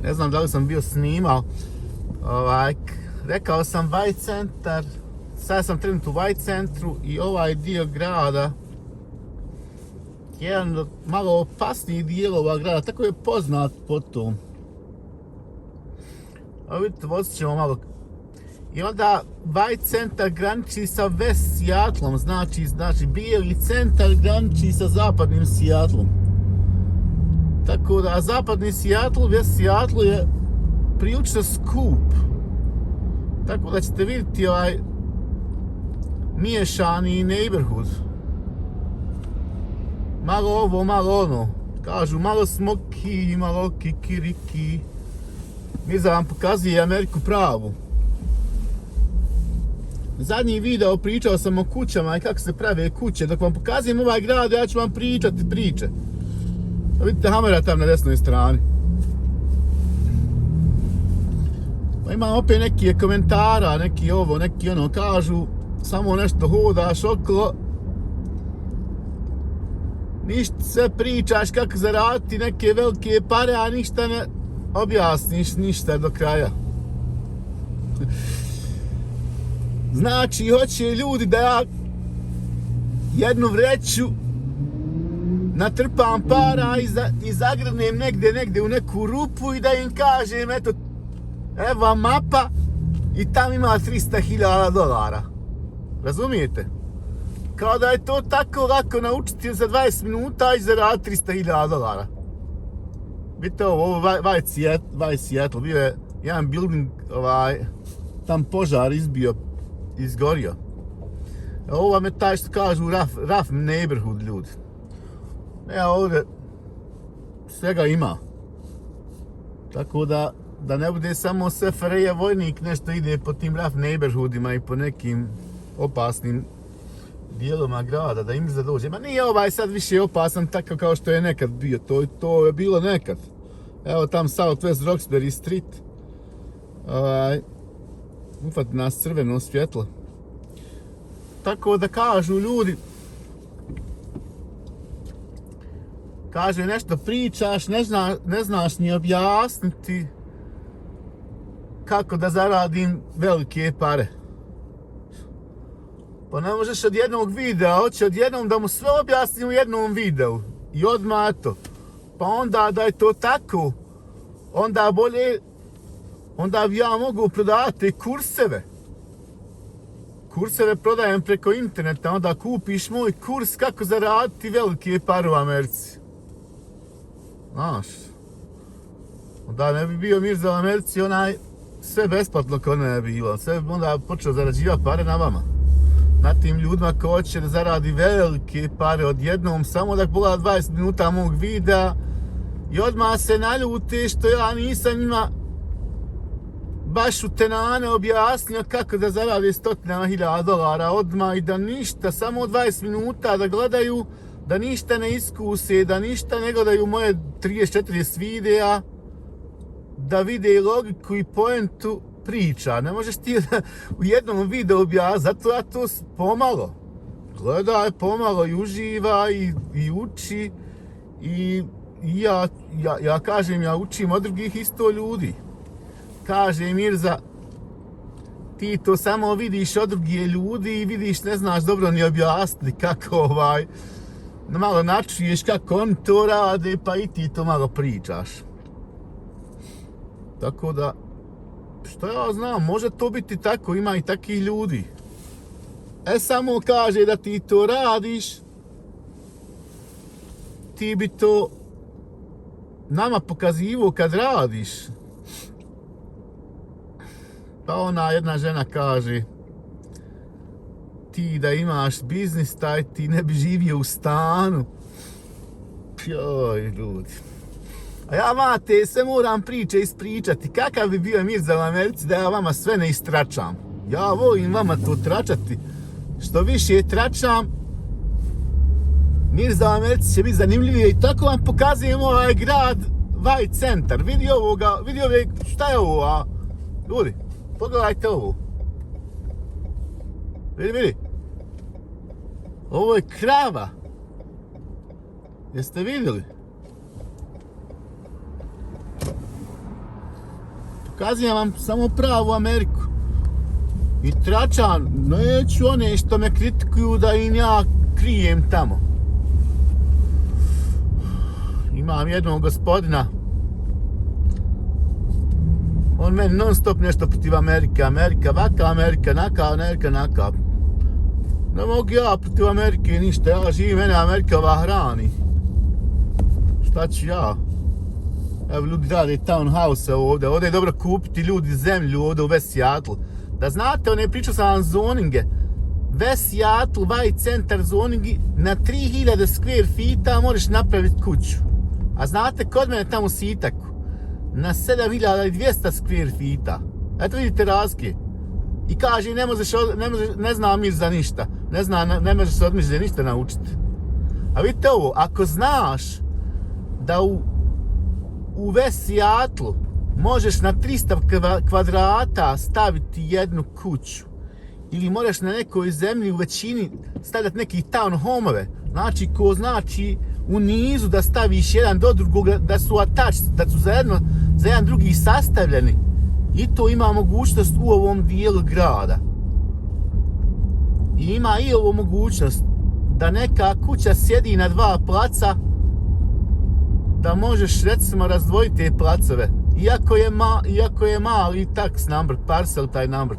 Ne znam da li sam bio snimao. Rekao sam White centar. Sad sam trenutno u White centru i ovaj dio grada jedan od malo opasnijih dijelova grada, tako je poznat po tom. Evo vidite, vozit ćemo malo. I onda White centar graniči sa West Seattlom, znači bijeli centar graniči sa zapadnim Seattlom. Tako da zapadni Seattle, West Seattle je prilično skup. Tako da ćete vidjeti ovaj miješani neighborhood. Malo ovo, malo ono. Kažu malo smoki, malo kikiriki. Mirza vam pokazuje Ameriku pravu. Zadnji video pričao sam o kućama i kako se prave kuće. Dok vam pokazujem ovaj grad, ja ću vam pričati priče. Vidite Hamera tam na desnoj strani. Pa imam opet neki komentara, neki ovo, neki ono, kažu samo nešto hodaš okolo. Ništa sve pričaš kako zaraditi neke velike pare, a ništa ne objasniš ništa do kraja. Znači, hoće ljudi da ja jednu vreću natrpam para i zagrnem negdje u neku rupu i da im kažem, eto, evo vam mapa i tam ima $300.000. Razumijete? Kao da je to tako lako naučiti za 20 minuta i zaraditi $300.000. Vidite ovo White Seattle, bio je jedan building, tam požar izgorio. Ovo vam je taj što kažu rough neighborhood, ljudi. Evo ovdje svega ima. Tako da ne bude samo SFRJ vojnik nešto ide po tim rough neighborhoodima i po nekim opasnim dijeloma grada, da im zadođe. Ma nije ovaj sad više opasan tako kao što je nekad bio, to je bilo nekad. Evo tam Southwest Roxbury Street. Ufati nas crveno svjetlo. Tako da kažu ljudi, kaže nešto pričaš, ne znaš ni objasniti kako da zaradim velike pare. Pa ne možeš od jednog videa, hoće odjednom da mu sve objasnim u jednom videu. I odmah to. Pa onda da je to tako, onda bolje, onda bi ja mogu prodavati kurseve. Kurseve prodajem preko interneta, onda kupiš moj kurs kako zaraditi velike pare u Americi. Znaš, onda ne bi bio Mirza u Americi, sve besplatno kao ne bi bilo. Sve bi onda počeo zarađivati pare na vama. Na tim ljudima ko hoće da zaradi velike pare odjednom, samo da pogleda 20 minuta mog videa i odmah se naljute što ja nisam njima baš u tenane objasnio kako da zaradi $100.000 odmah i da ništa, samo 20 minuta da gledaju, da ništa ne iskuse, da ništa ne gledaju moje 30-40 videa, da vide logiku i poentu priča. Ne možeš ti u jednom videu objasniti, zato ja to pomalo gledaj, pomalo i uživa i uči i ja kažem, ja učim od drugih isto ljudi. Kaže Mirza, ti to samo vidiš od drugih ljudi i vidiš, ne znaš dobro ni objasniti kako malo načuješ kako oni to rade, pa i ti to malo pričaš. Tako da, što ja znam, može to biti tako, ima i takih ljudi. Samo kaže da ti to radiš, ti bi to nama pokazivo kad radiš. Pa ona jedna žena kaže, ti da imaš biznis, taj ti ne bi živio u stanu. Joj, ljudi. A ja mate, sve moram priče ispričati. Kakav bi bio Mirza u Americi da ja vama sve ne istračam. Ja volim vama to tračati. Što više tračam, Mirza u Americi će biti zanimljivije i tako vam pokazujem ovaj grad White centar. Vidi ovoga, vidi ove, šta je ovo, a? Ljudi, pogledajte ovo. Vidi. Ovo je krava. Jeste vidjeli? Kazujem vam samo pravu Ameriku. I tračam, neću one što me kritikuju da im ja krijem tamo. Imam jednog gospodina, on meni non stop nešto protiv Amerike, Amerika, vaka Amerika, naka Amerika, naka. Ne mogu ja protiv Amerike ništa, ja živim, mene Amerika hrani. Šta ću ja? Evo ljudi rade townhouse ovdje, ovdje je dobro kupiti ljudi zemlju ovdje u West Seattle. Da znate, on je pričao sam vam zoninge. West Seattle, White Center zoningi, na 3000 square feeta možeš napraviti kuću. A znate, kod mene tamo u Sitaku, na 7200 square feeta. Eto vidite razlike. I kaže, ne zna mir za ništa. Ne možeš se od mir za ništa naučiti. A vidite ovo, ako znaš da u West Seattle možeš na 300 kvadrata staviti jednu kuću, ili možeš na nekoj zemlji u većini stavljati neki townhome-ove, znači u nizu da staviš jedan do drugog, da su attached, da su zajedno za jedan drugi sastavljeni. I to ima mogućnost u ovom dijelu grada. I ima i ovo mogućnost da neka kuća sjedi na dva placa, da možeš recimo razdvojiti te placove. Iako je mali tax number, parcel taj number.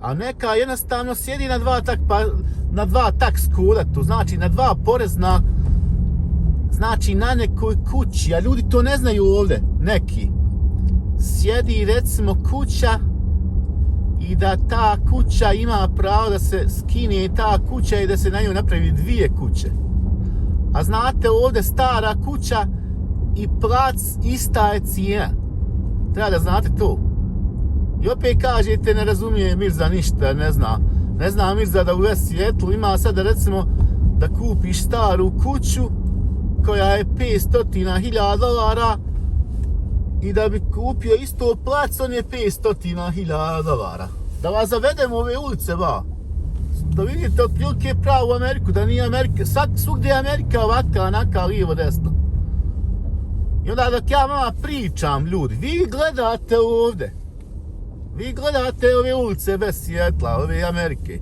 A neka jednostavno sjedi na dva tax koda, to znači na dva porezna, znači na nekoj kući, a ljudi to ne znaju ovdje, neki. Sjedi recimo kuća i da ta kuća ima pravo da se skine ta kuća i da se na nju napravi dvije kuće. A znate, ovdje stara kuća i plac ista je cijena. Treba da znate to. I opet kažete, ne razumije Mirza ništa, ne zna Mirza da u West Seattle ima sada recimo da kupiš staru kuću koja je $500.000 i da bi kupio isto plac, on je $500.000. Da vas zavedemo ove ulice, da vidite otprilike pravu Ameriku, da nije Amerika, svugdje je Amerika ovaka, onaka, lijevo, desno. I onda dok ja vama pričam, ljudi, vi gledate ovdje. Vi gledate ove ulice bez Sjetla, ove Amerike.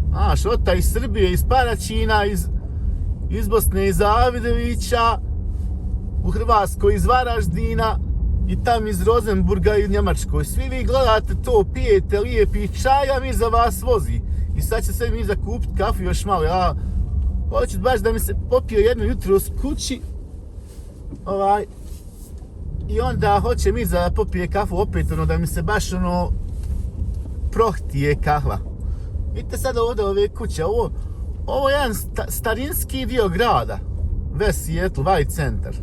Znaš, ota iz Srbije, iz Paraćina, iz Bosne, iz Zavidovića, u Hrvatskoj iz Varaždina i tam iz Rozenburga i Njemačkoj. Svi vi gledate to, pijete lijepi čaj, a mi za vas vozi. I sad će se mi zakupiti kafu još malo. Ja hoću baš da mi se popio jedno jutro s kući. I onda hoće mi za popije kafu opet, da mi se baš prohtije kahva. Vidite sada ovdje ove kuće, ovo je jedan starinski dio grada, West Seattle, White Center.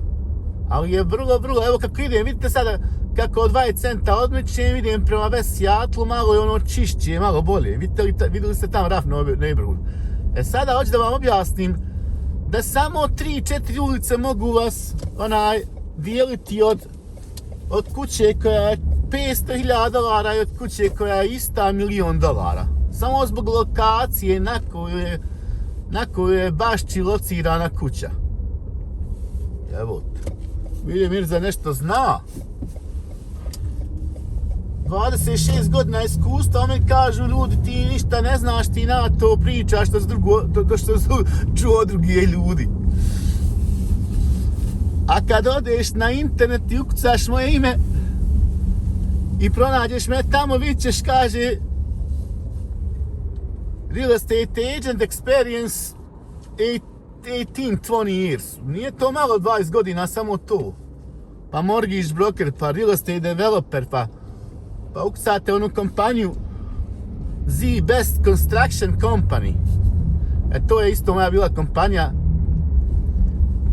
Ali je vrlo, evo kako idem, vidite sada kako od White Centera odmičem, idem prema West Seattle, malo je čišće, malo bolje. Vidjeli ste tam rough neighborhood. Sada hoću da vam objasnim da samo 3-4 ulice mogu vas dijeliti od kuće koja je $500.000 i od kuće koja je ista $1 milion. Samo zbog lokacije na kojoj je baš locirana kuća. Evo, vidim Mirza nešto zna. 26 godina iskustva, mi kažu ljudi, ti ništa ne znaš, ti na to pričaš što su čuo drugi ljudi. A kad odeš na internet i ukucaš moje ime i pronađeš me tamo, vidit ćeš, kaže Real Estate Agent Experience 18-20 years. Nije to malo 20 godina, samo to. Pa mortgage broker, pa real estate developer, pa ukucate onu kompaniju Z Best Construction Company. To je isto moja bila kompanija.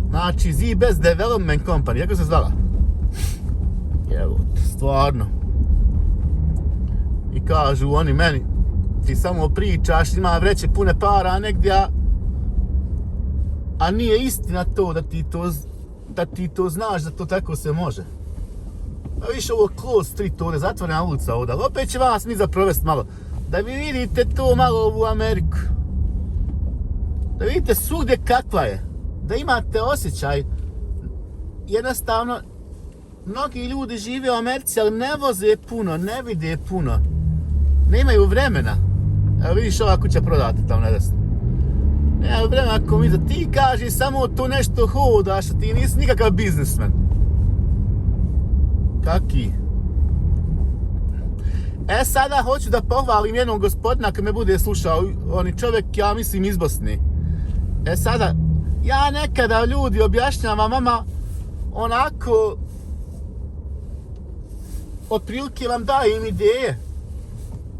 Znači Z Best Development Company, kako se zvala? Evo, stvarno. I kažu oni meni, ti samo pričaš, ima vreće pune para negdje, a nije istina to da ti to znaš da to tako se može. A više ovo close street ovdje, zatvorena ulica ovdje, ali opet će vas mi zaprovesti malo. Da vi vidite to malo ovu Ameriku. Da vidite svugdje kakva je. Da imate osjećaj, jednostavno, mnogi ljudi žive u Americi, ali ne voze puno, ne vide puno. Nemaju vremena. Evo vidiš, ova kuća prodata tamo na desno. Nemaju vremena, ako mi da ti kaži samo to nešto hodaš, a ti nisi nikakav biznismen. Kaki? Sada hoću da pohvalim jednog gospodina kad me bude slušao, on je čovjek, ja mislim, iz Bosne. Sada, ja nekada ljudi objašnjavam vama onako, otprilike vam dajem ideje.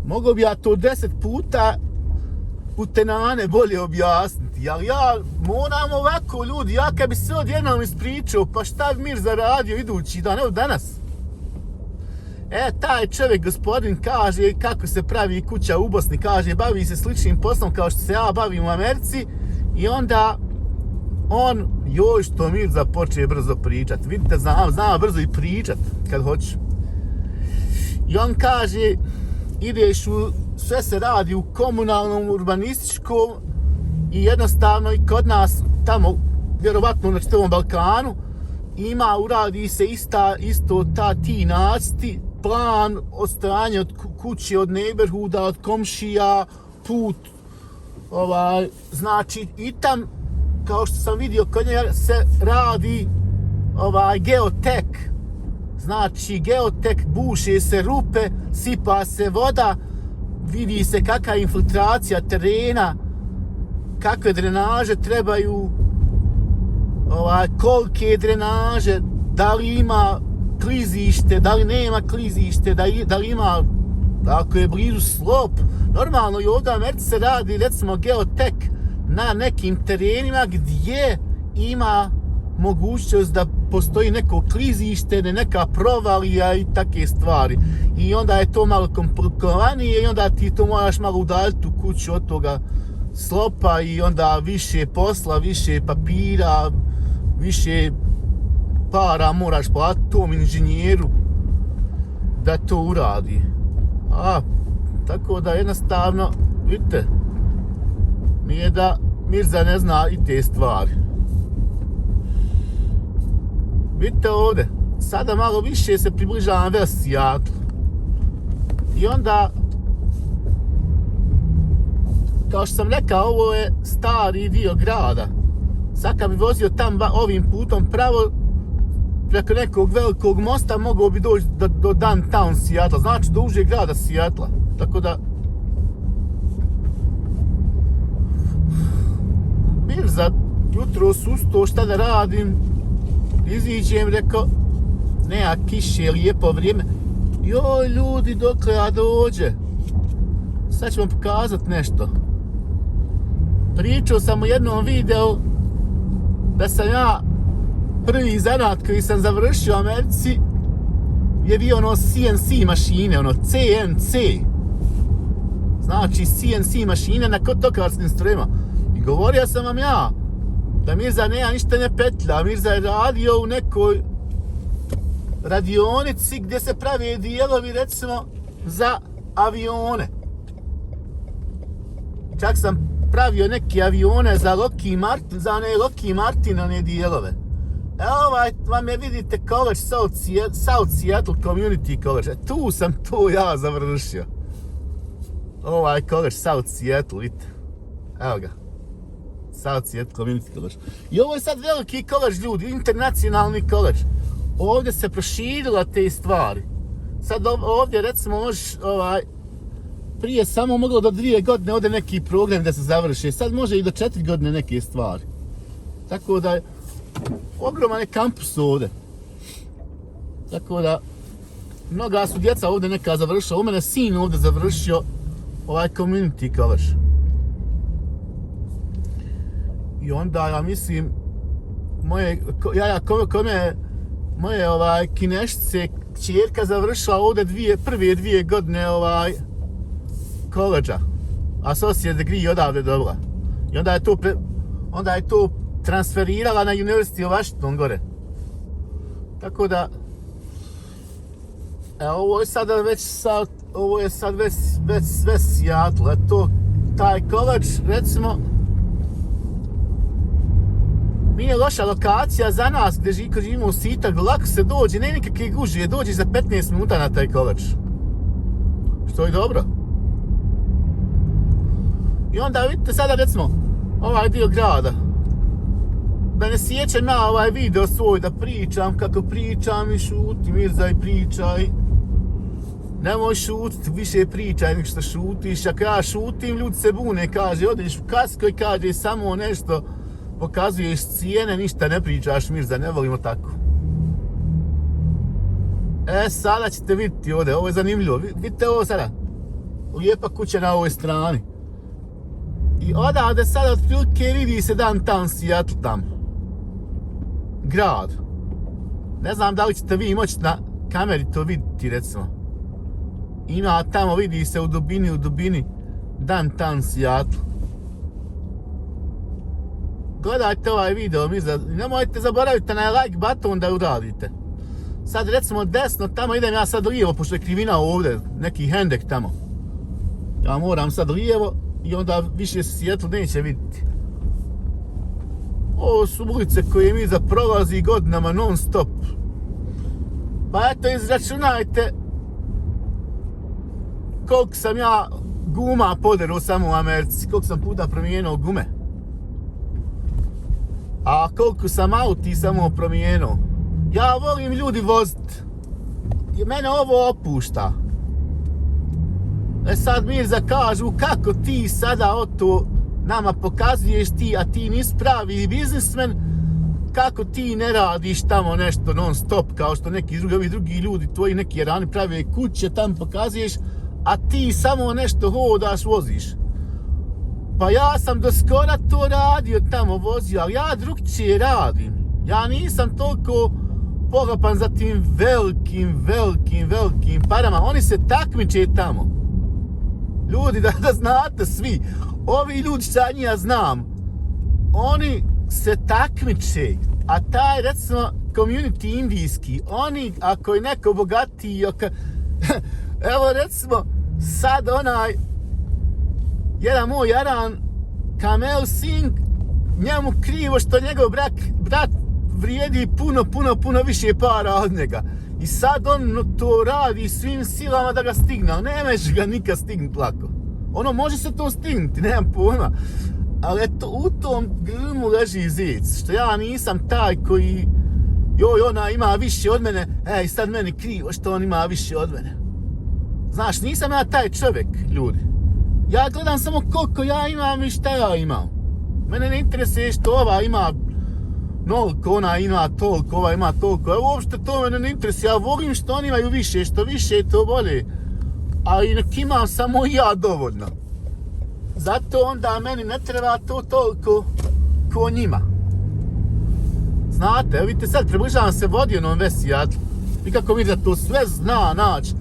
Mogao bi ja to 10 puta u tenane bolje objasniti, ali ja moram ovako ljudi, ja kad bi sve odjednom ispričao, pa šta bi Mirza radio idući dan, evo danas. Taj čovjek, gospodin, kaže kako se pravi kuća u Bosni, kaže bavi se sličnim poslom kao što se ja bavim u Americi i onda on, joj što Mirza počne brzo pričat, vidite, znam brzo i pričat kad hoću. I on kaže, ideš u, sve se radi u komunalnom, urbanističkom i jednostavno i kod nas tamo, vjerovatno na čitavom Balkanu, uradi se isto ti nacrti, plan odstranjanja od kuće, od neighborhooda, od komšija, put, znači i tam, kao što sam vidio kod njega, se radi geotek. Znači geotek, buše se rupe, sipa se voda, vidi se kakva je infiltracija terena, kakve drenaže trebaju, kolike drenaže, da li ima klizište, da li nema klizište, da li ima, ako je blizu slop. Normalno i ovdje u Americi se radi recimo geotek na nekim terenima gdje ima mogućnost da postoji neko klizište, neka provalija i takve stvari. I onda je to malo komplikovanije i onda ti to moraš malo udaljiti u kuću od toga slopa i onda više posla, više papira, više para moraš platiti tom inženjeru da to uradi. Tako da jednostavno, vidite, nije da Mirza ne zna i te stvari. Vidite ovdje, sada malo više se približavam West Seattle. I onda, kao što sam rekao, ovo je stari dio grada. Sad kad bi vozio tam ovim putom pravo, preko nekog velikog mosta, mogao bi doći do downtown Seattle, znači do užeg grada Seattle. Tako da, Mirza, jutro susto, šta da radim, iziđem, rekao, nema kiše, lijepo vrijeme. Joj ljudi, dokle ja dođe? Sad ću vam pokazat nešto. Pričao sam u jednom videu da sam ja prvi zanat koji sam završio u Americi je bio ono CNC mašine, ono CNC. Znači CNC mašine na tokarskim strojima. I govorio sam vam ja da Mirza nema ništa ne petlja. Mirza je radio u nekoj radionici gdje se prave dijelovi recimo za avione. Čak sam pravio neke avione za Lockheed Martin, one dijelove. Evo vam je, vidite, College South Seattle Community College. Tu sam to ja završio. Ovaj College South Seattle, vidite. Evo ga. South Seattle Community College. I ovo je sad veliki college, ljudi, internacionalni college. Ovdje se proširila te stvari. Sad ovdje recimo možeš prije samo moglo do 2 godine ovdje neki program da se završi. Sad može i do 4 godine neke stvari. Tako da je ogroman je kampus ovdje. Tako da mnoga su djeca ovdje neka završila. U mene sin ovdje završio ovaj community college. I onda ja mislim moje kineštice kćerka završila ovdje prve 2 godine koleđa. Associate degree odavde dobila. I onda je to transferirala na University of Washington gore. Tako da ovo je sad već sve Seattle. Taj koleđ recimo Nije loša lokacija za nas gdje živimo u Sitagu, lako se dođe, ne nikakve gužije, dođeš za 15 minuta na taj kolač. Što je dobro. I onda vidite sada recimo ovaj dio grada. Da ne sjećam na ovaj video svoj da pričam kako pričam i šuti, Mirza i pričaj. Nemoj šutiti, više pričaj nek što šutiš. Ako ja šutim, ljudi se bune, kaže, odeš u kasko i kaže samo nešto, pokazuješ cijene, ništa ne pričaš, Mirza, ne volimo tako. Sada ćete vidjeti ovdje, ovo je zanimljivo, vidite ovo sada. Lijepa kuća na ovoj strani. I odavde sada otprilike vidi se downtown Seattle tamo. Grad. Ne znam da li ćete vi moći na kameri to vidjeti recimo. Ima tamo, vidi se u dubini downtown Seattle. Gledajte ovaj video, nemojte zaboraviti na like button da uradite. Sad recimo desno, tamo idem ja sad lijevo, pošto je krivina ovdje, neki hendek tamo. Ja moram sad lijevo i onda više se Seattle neće vidjeti. Ovo su ulice koje Mirza prolazi godinama non stop. Pa eto, izračunajte koliko sam ja guma poderao samo u Americi, koliko sam puta promijenio gume. A koliko sam auti samo promijenio. Ja volim ljudi vozit. I mene ovo opušta. Sad Mirza kažu kako ti sada to nama pokazuješ a ti nisi pravi biznismen, kako ti ne radiš tamo nešto non stop kao što neki drugi ljudi tvoji neki rani prave kuće tamo pokazuješ, a ti samo nešto hodaš, voziš. Pa ja sam do skora to radio tamo, vozio, ali ja drugčije radim. Ja nisam toliko pogapan za tim velikim parama. Oni se takmiče tamo. Ljudi, da znate svi, ovi ljudi što ja znam, oni se takmiče, a taj recimo community indijski, oni ako je neko bogatiji, evo recimo sad onaj jedan moj jaran Kamel Singh, njemu krivo što njegov brat vrijedi puno više para od njega. I sad on to radi svim silama da ga stigne, ali nemeš ga nikad stignuti lako. Ono, može se to stignuti, nemam pojma. Ali eto, u tom grmu leži zec, što ja nisam taj koji, ona ima više od mene, sad meni krivo što on ima više od mene. Znaš, nisam ja taj čovjek, ljudi. Ja gledam samo koliko ja imam i šta ja imam. Mene ne interesuje što ova ima noliko, ona ima toliko, ova ima toliko. Evo, uopšte to mene ne interesuje. Ja volim što oni imaju više, što više to bolje. Ali nek imam samo ja dovoljno. Zato onda meni ne treba to toliko ko njima. Znate, vidite sad, približavam se Vodionom Seattle. I kako vidite, to sve zna naći.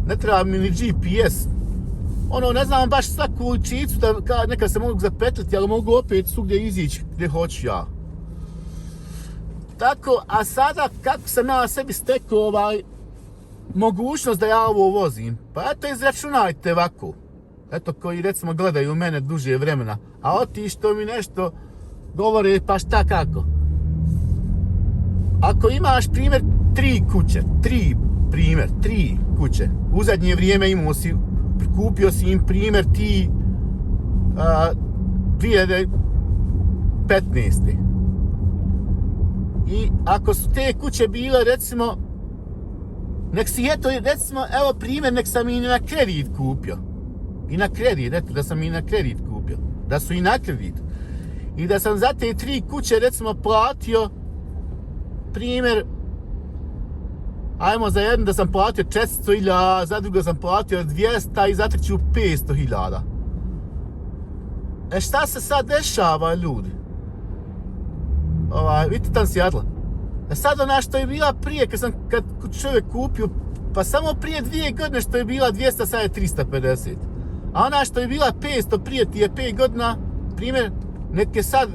Ne treba mi ni GPS. Ono, ne znam baš svaku uličicu da nekad se mogu zapetljati, ali mogu opet svugdje izići gdje hoću ja. Tako, a sada kako sam ja sebi stekao mogućnost da ja ovo vozim, pa eto izračunajte ovako. Eto koji recimo gledaju mene duže vremena, a oti što mi nešto govore pa šta kako. Ako imaš primjer 3 kuće, u zadnje vrijeme imao si, kupio si im primjer ti 2015. I ako su te kuće bile recimo, nek si eto recimo, evo primjer, nek sam i na kredit kupio. I na kredit, eto da sam i na kredit kupio. Da su i na kredit. I da sam za te 3 kuće recimo platio primjer, ajmo za jednu da sam platio 400.000, za drugo sam platio 200 i za treću 500.000. Šta se sad dešava, ljudi? Vidite tam Seattle. Sad ona što je bila prije, kad čovjek kupio, pa samo prije 2 godine što je bila 200, sad je 350. A ona što je bila 500 prije ti je 5 godina, primjer, neke sad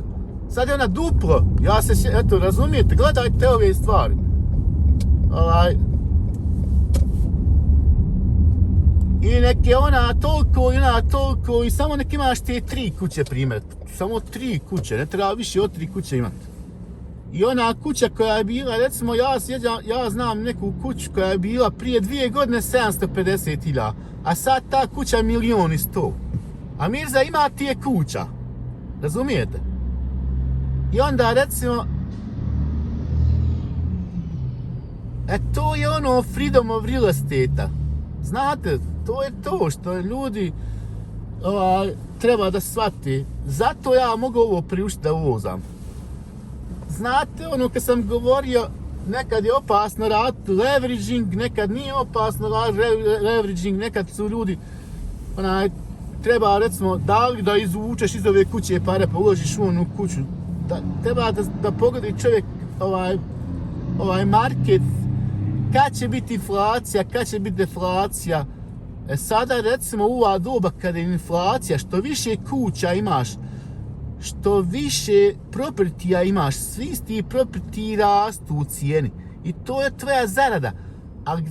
je ona duplo. Ja se, eto, razumijete, gledajte ove stvari. I nek je ona toliko i samo nek imaš te 3 kuće primjer. Samo 3 kuće, ne treba više od 3 kuće imati. I ona kuća koja je bila, recimo ja znam neku kuću koja je bila prije 2 godine 750.000, a sad ta kuća 1.100.000. A Mirza ima tije kuća, razumijete? I onda recimo, to je ono freedom of real estate-a. Znate, to je to što ljudi treba da shvati. Zato ja mogu ovo priuštiti da uvozam. Znate, ono kad sam govorio, nekad je opasno raditi leveraging, nekad nije opasno raditi leveraging, nekad su ljudi, treba recimo, da li da izvučeš iz ove kuće pare pa uložiš u onu kuću. Treba da pogodi čovjek ovaj market, kad će biti inflacija, kad će biti deflacija. Sada recimo u ova doba kada je inflacija, što više kuća imaš, što više propertija imaš, svi ti propertiji rastu u cijeni. I to je tvoja zarada.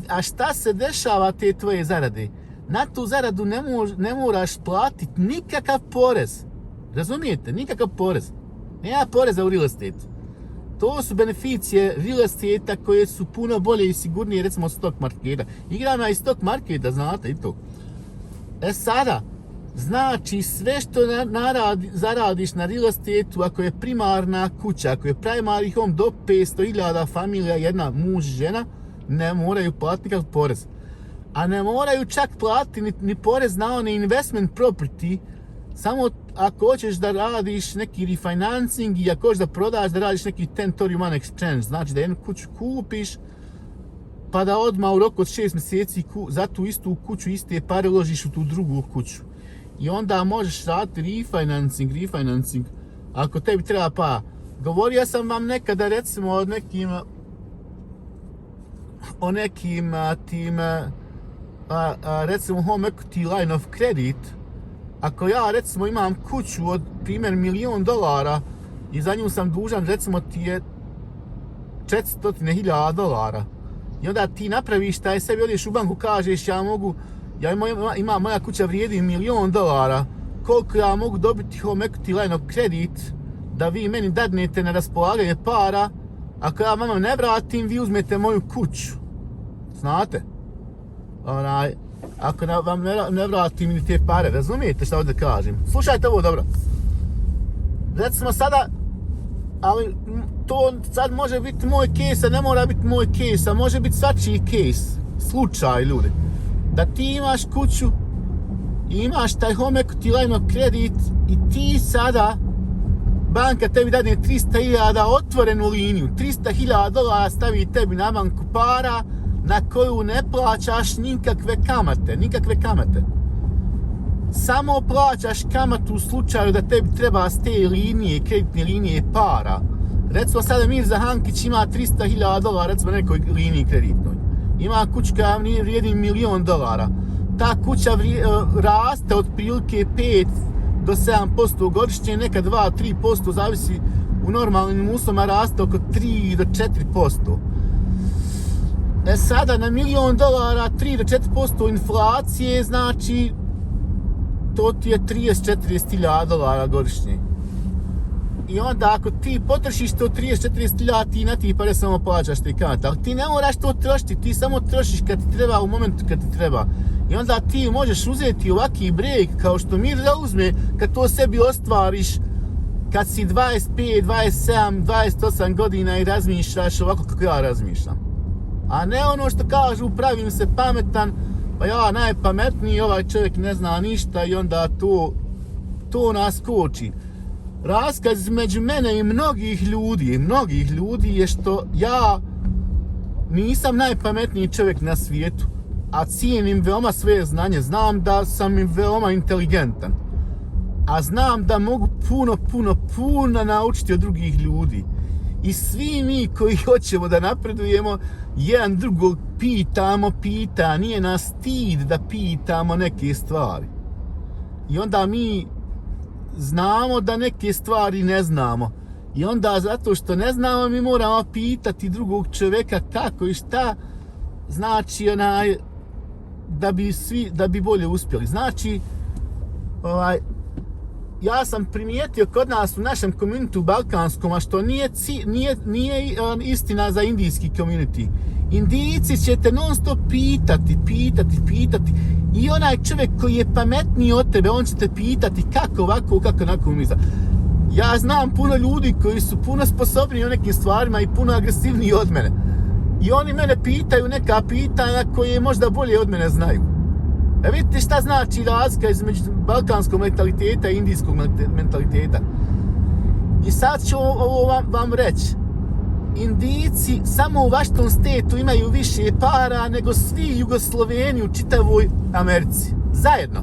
A šta se dešava te tvoje zarade? Na tu zaradu ne moraš platiti nikakav porez. Razumijete? Nikakav porez. Nema poreza u real estate. To su beneficije real estate-a koje su puno bolje i sigurnije, recimo stock marketa. Igram ja i stock marketa, znate i to. Sada, znači sve što zaradiš na real estate-u, ako je primarna kuća, ako je primary home do 500.000 familija, jedna muž i žena, ne moraju platiti nikakav porez. A ne moraju čak platiti ni porez na one investment property, samo ako hoćeš da radiš neki refinancing i ako hoćeš da prodaš, da radiš neki 1031 exchange, znači da jednu kuću kupiš, pa da odmah u roku od 6 mjeseci za tu istu kuću iste pare uložiš u tu drugu kuću. I onda možeš raditi refinancing, ako tebi treba pa. Govorio sam vam nekada recimo o nekim tim recimo home equity line of credit. Ako ja recimo imam kuću od primjer $1.000.000 i za nju sam dužan recimo ti je $400.000 i onda ti napraviš taj sebi, odeš u banku, kažeš moja kuća vrijedi $1.000.000, koliko ja mogu dobiti home equity line of credit da vi meni dadnete na raspolaganje para, ako ja vama ne vratim, vi uzmete moju kuću. Znate? Ako vam ne vratim ni te pare, razumijete šta ovdje kažem? Slušajte ovo dobro. Recimo sada, ali to sad može biti moj case, a ne mora biti moj case, a može biti svačiji case. Slučaj, ljudi. Da ti imaš kuću i imaš taj home equity line of credit i ti sada, banka tebi dadne 300.000 otvorenu liniju, $300.000 stavi tebi na banku para, na koju ne plaćaš nikakve kamate. Samo plaćaš kamatu u slučaju da tebi treba s te linije, kreditne linije para. Recimo sada Mirza Hankić ima $300.000 recimo na nekoj liniji kreditnoj. Ima kuću koja vrijedi $1.000.000. Ta kuća raste od prilike 5 do 7% godišnje, nekad 2-3%, zavisi u normalnim uslovima raste oko 3 do 4%. Sada na $1.000.000 3 do 4% inflacije, znači to ti je $30-40.000 godišnje. I onda ako ti potrošiš to 30-40.000, ti na ti pare samo plaćaš te kamate, ali ti ne moraš to trošiti, ti samo trošiš kad ti treba u momentu kad ti treba. I onda ti možeš uzeti ovaki break kao što Mirza uzme kad to sebi ostvariš kad si 25, 27, 28 godina i razmišljaš ovako kako ja razmišljam. A ne ono što kažu, pravim se pametan, pa ja najpametniji, ovaj čovjek ne zna ništa i onda to nas koči. Raskaz između mene i mnogih ljudi je što ja nisam najpametniji čovjek na svijetu, a cijenim veoma svoje znanje, znam da sam i veoma inteligentan, a znam da mogu puno naučiti od drugih ljudi. I svi mi koji hoćemo da napredujemo, jedan drugog nije nas stid da pitamo neke stvari. I onda mi znamo da neke stvari ne znamo. I onda zato što ne znamo mi moramo pitati drugog čovjeka kako i šta, znači da bi bolje uspjeli. Znači, ja sam primijetio kod nas u našem community balkanskom, a što nije istina za indijski community. Indijci će te non stop pitati. I onaj čovjek koji je pametniji od tebe, on će te pitati kako ovako, kako onako misla. Ja znam puno ljudi koji su puno sposobniji u nekim stvarima i puno agresivniji od mene. I oni mene pitaju neka pitanja koje možda bolje od mene znaju. Vidite šta znači razlika između balkanskog mentaliteta i indijskog mentaliteta. I sad ću ovo vam reći. Indijci samo u Washington Stateu imaju više para nego svi Jugosloveni u čitavoj Americi. Zajedno.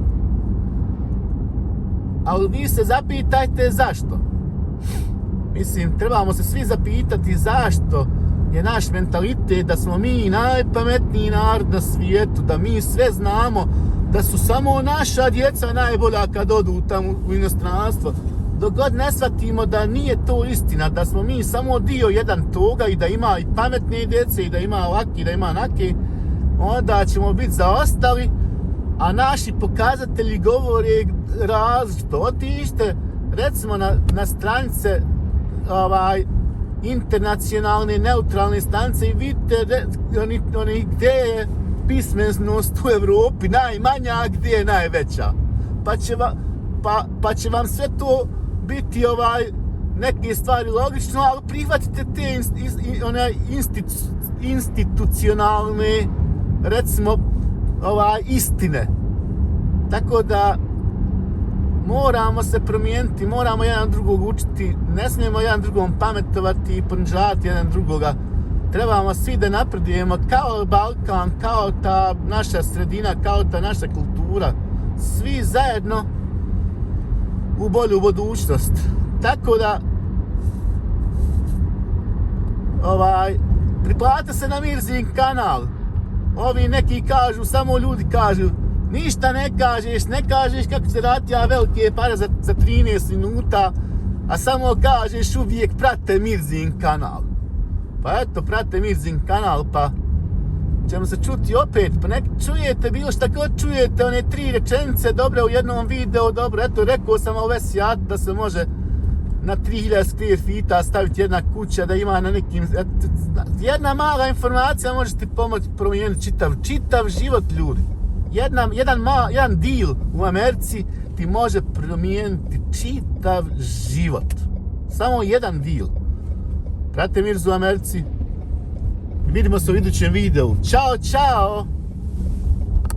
Ali vi se zapitajte zašto. Mislim, trebamo se svi zapitati zašto je naš mentalitet da smo mi najpametniji narod na svijetu, da mi sve znamo, da su samo naša djeca najbolja kad odu tamo u inostranstvo. Dok god ne shvatimo da nije to istina, da smo mi samo dio jedan toga i da ima i pametne djece i da ima ovaki i da ima onake, onda ćemo biti zaostali, a naši pokazatelji govore različito. Otište recimo na stranice internacionalne, neutralne stanice i vidite oni gdje je pismenost u Europi najmanja, a gdje je najveća. Pa će vam sve to biti neke stvari logično, ali prihvatite te institucionalne, recimo, istine. Tako da moramo se promijeniti, moramo jedan drugog učiti, ne smijemo jedan drugom pametovati i ponižavati jedan drugoga. Trebamo svi da napredujemo kao Balkan, kao ta naša sredina, kao ta naša kultura. Svi zajedno u bolju budućnost. Tako da priplatite se na Mirzin kanal. Ovi neki kažu, samo ljudi kažu, ništa ne kažeš kako se ratija velike pare za 13 minuta, a samo kažeš uvijek prate Mirzin kanal. Pa eto, prate Mirzin kanal, pa ćemo se čuti opet, pa nek čujete bilo šta god čujete, one 3 rečenice dobre u jednom videu, dobro, eto, rekao sam ove sjat da se može na 3000 square feeta staviti jedna kuća, da ima na nekim, jedna mala informacija može ti pomoći promijeniti čitav život ljudi. Jedan deal u Americi ti može promijeniti čitav život. Samo jedan deal. Pratite Mirzu u Americi. Vidimo se u idućem videu. Ćao, čao!